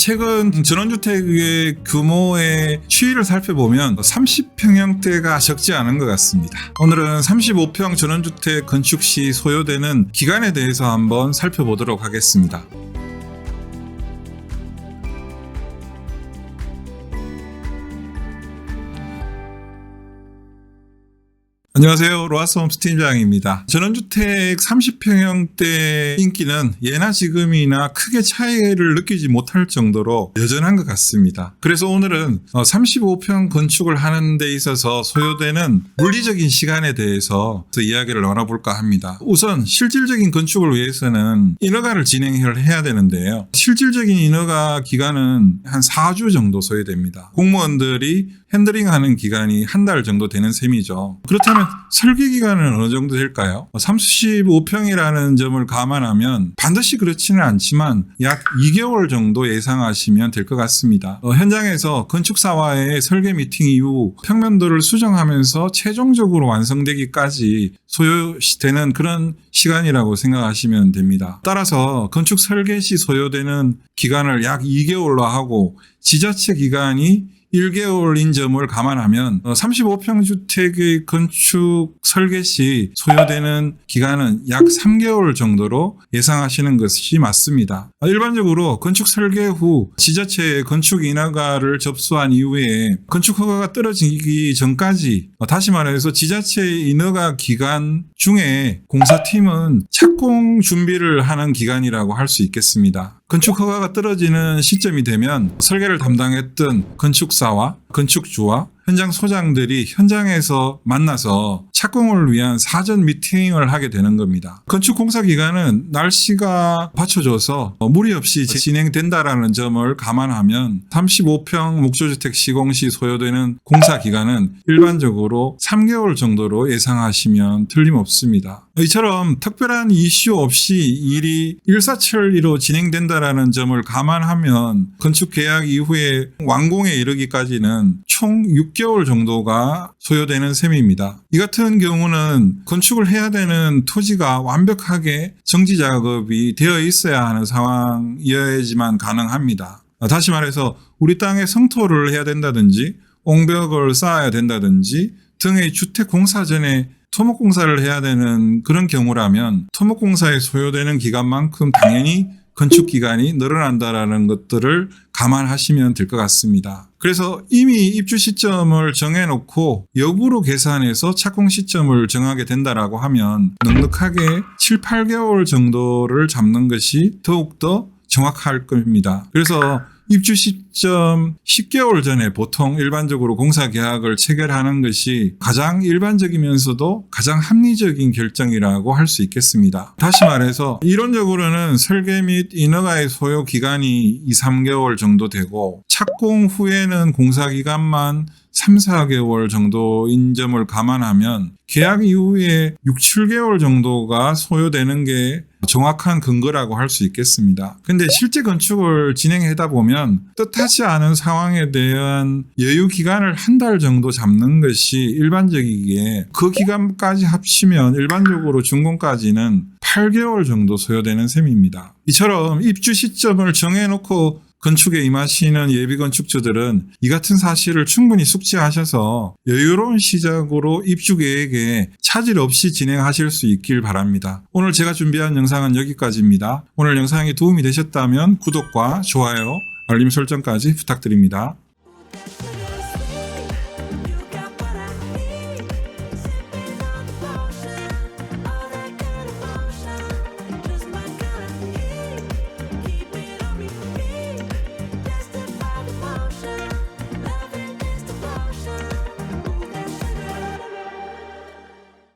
최근 전원주택의 규모의 추이를 살펴보면 30평형대가 적지 않은 것 같습니다. 오늘은 35평 전원주택 건축 시 소요되는 기간에 대해서 한번 살펴보도록 하겠습니다. 안녕하세요. 로하스홈스 팀장입니다. 전원주택 30평형대 인기는 예나 지금이나 크게 차이를 느끼지 못할 정도로 여전한 것 같습니다. 그래서 오늘은 35평 건축을 하는 데 있어서 소요되는 물리적인 시간에 대해서 이야기를 나눠볼까 합니다. 우선 실질적인 건축을 위해서는 인허가를 진행해야 되는데요. 실질적인 인허가 기간은 한 4주 정도 소요됩니다. 공무원들이 핸들링하는 기간이 한 달 정도 되는 셈이죠. 그렇다면 설계 기간은 어느 정도 될까요? 35평이라는 점을 감안하면 반드시 그렇지는 않지만 약 2개월 정도 예상하시면 될 것 같습니다. 현장에서 건축사와의 설계 미팅 이후 평면도를 수정하면서 최종적으로 완성되기까지 소요되는 그런 시간이라고 생각하시면 됩니다. 따라서 건축 설계 시 소요되는 기간을 약 2개월로 하고 지자체 기간이 1개월인 점을 감안하면 35평 주택의 건축 설계 시 소요되는 기간은 약 3개월 정도로 예상하시는 것이 맞습니다. 일반적으로 건축 설계 후 지자체의 건축 인허가를 접수한 이후에 건축 허가가 떨어지기 전까지, 다시 말해서 지자체 인허가 기간 중에 공사팀은 착공 준비를 하는 기간이라고 할 수 있겠습니다. 건축 허가가 떨어지는 시점이 되면 설계를 담당했던 건축사와 건축주와 현장 소장들이 현장에서 만나서 착공을 위한 사전 미팅을 하게 되는 겁니다. 건축 공사 기간은 날씨가 받쳐줘서 무리 없이 진행된다라는 점을 감안하면 35평 목조주택 시공 시 소요되는 공사 기간은 일반적으로 3개월 정도로 예상하시면 틀림없습니다. 이처럼 특별한 이슈 없이 일이 일사천리로 진행된다라는 점을 감안하면 건축 계약 이후에 완공에 이르기까지는 총 6개월 정도가 소요되는 셈입니다. 이 같은 경우는 건축을 해야 되는 토지가 완벽하게 정지 작업이 되어 있어야 하는 상황이어야지만 가능합니다. 다시 말해서 우리 땅에 성토를 해야 된다든지 옹벽을 쌓아야 된다든지 등의 주택 공사 전에 토목공사를 해야 되는 그런 경우라면 토목공사에 소요되는 기간만큼 당연히 건축 기간이 늘어난다라는 것들을 감안하시면 될 것 같습니다. 그래서 이미 입주 시점을 정해놓고 역으로 계산해서 착공 시점을 정하게 된다라고 하면 넉넉하게 7, 8개월 정도를 잡는 것이 더욱더 정확할 겁니다. 그래서 입주 시점 10개월 전에 보통 일반적으로 공사 계약을 체결하는 것이 가장 일반적이면서도 가장 합리적인 결정이라고 할 수 있겠습니다. 다시 말해서 이론적으로는 설계 및 인허가의 소요 기간이 2, 3개월 정도 되고 착공 후에는 공사 기간만 3, 4개월 정도인 점을 감안하면 계약 이후에 6, 7개월 정도가 소요되는 게 정확한 근거라고 할 수 있겠습니다. 근데 실제 건축을 진행하다 보면 뜻하지 않은 상황에 대한 여유 기간을 한 달 정도 잡는 것이 일반적이기에 그 기간까지 합치면 일반적으로 준공까지는 8개월 정도 소요되는 셈입니다. 이처럼 입주 시점을 정해놓고 건축에 임하시는 예비 건축주들은 이 같은 사실을 충분히 숙지하셔서 여유로운 시작으로 입주 계획에 차질 없이 진행하실 수 있길 바랍니다. 오늘 제가 준비한 영상은 여기까지입니다. 오늘 영상이 도움이 되셨다면 구독과 좋아요, 알림 설정까지 부탁드립니다.